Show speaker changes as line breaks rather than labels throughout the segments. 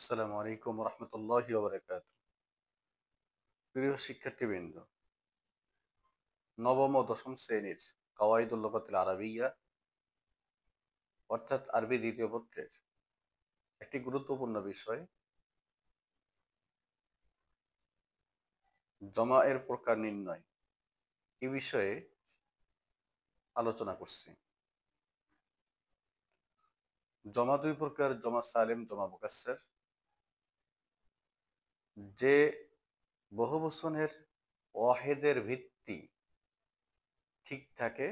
আসসালামু আলাইকুম রহমতুল্লাহি ওয়া বারাকাতুহু। প্রিয় শিক্ষার্থীবৃন্দ, নবম ও দশম শ্রেণীর কাওয়াইদুল লুগাতিল আরাবিয়্যা অর্থাৎ আরবি দ্বিতীয় পত্রের একটি গুরুত্বপূর্ণ বিষয় জমা এর প্রকার নির্ণয় এ বিষয়ে আলোচনা করছি। জমা দুই প্রকার, জমা সালেম, জমা মুকাসসার। যে বহুবচনের ওয়াহেদের ভিত্তি ঠিক থাকে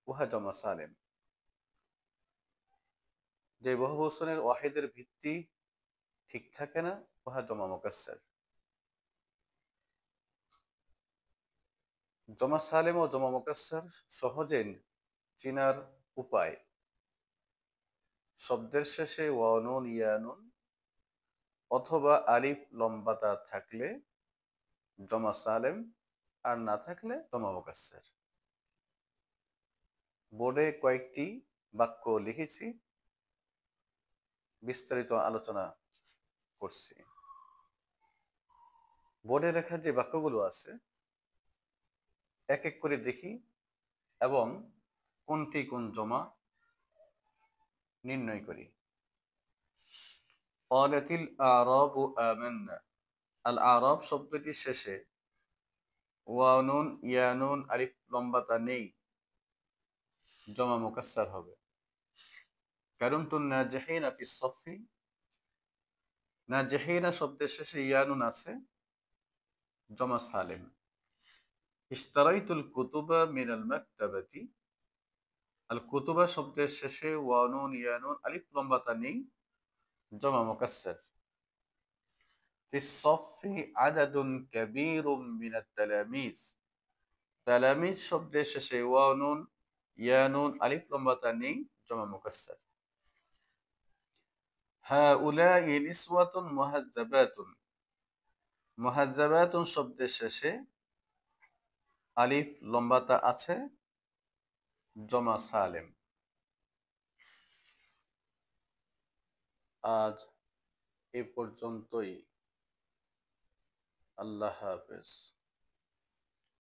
উহা জমা সালেম। যে বহুবচনের ওয়াহেদের ভিত্তি ঠিক থাকে না উহা জমা মুকাসসার। জমা সালেম ও জমা মুকাসসার সহজে চিনার উপায়: শব্দের শেষে ওয়াও নুন ইয়া নুন অথবা আলিফ লম্বাতা থাকলে জমা সালেম, আর না থাকলে জমা মুকাসসার। বোর্ডে কয়েকটি বাক্য লিখেছি, বিস্তারিত আলোচনা করছি। বোর্ডে লেখা যে বাক্যগুলো আছে এক এক করে দেখি এবং কোনটি কোন জমা নির্ণয় করি। ক্বালাতিল আ'রাবু আমান্না। আল আ'রাব শব্দটির শেষে ওয়াও নুন ইয়া নুন আলিফ লম্বাতা নেই, জমা মুকাসসার হবে। কারুনতুন নাজিহিনা ফিস সাফফি। নাজিহিনা শব্দের শেষে ইয়া নুন আছে, জমা সালেম। ইশতারাইতুল কুতুবা মিনাল মাকতাবাতি। আল কুতুবা শব্দের শেষে ওয়াও নুন ইয়া নুন আলিফ লম্বাতা নেই, জমা মুকাসসার। ফিস সাফফি আদাদুন কাবীরুম মিনাত তালামিজ। তালামিজ শব্দের শেষে ওয়াও নুন ইয়া নুন আলিফ লম্বাতা নেই, জমা মুকাসসার। হাউলাই নিসওয়াতুন মুহাজ্জাবাতুন। মুহাজ্জাবাতুন শব্দের শেষে আলিফ লম্বাতা আছে, জমা সালেম। আজ এ পর্যন্তই। আল্লাহ হাফেজ।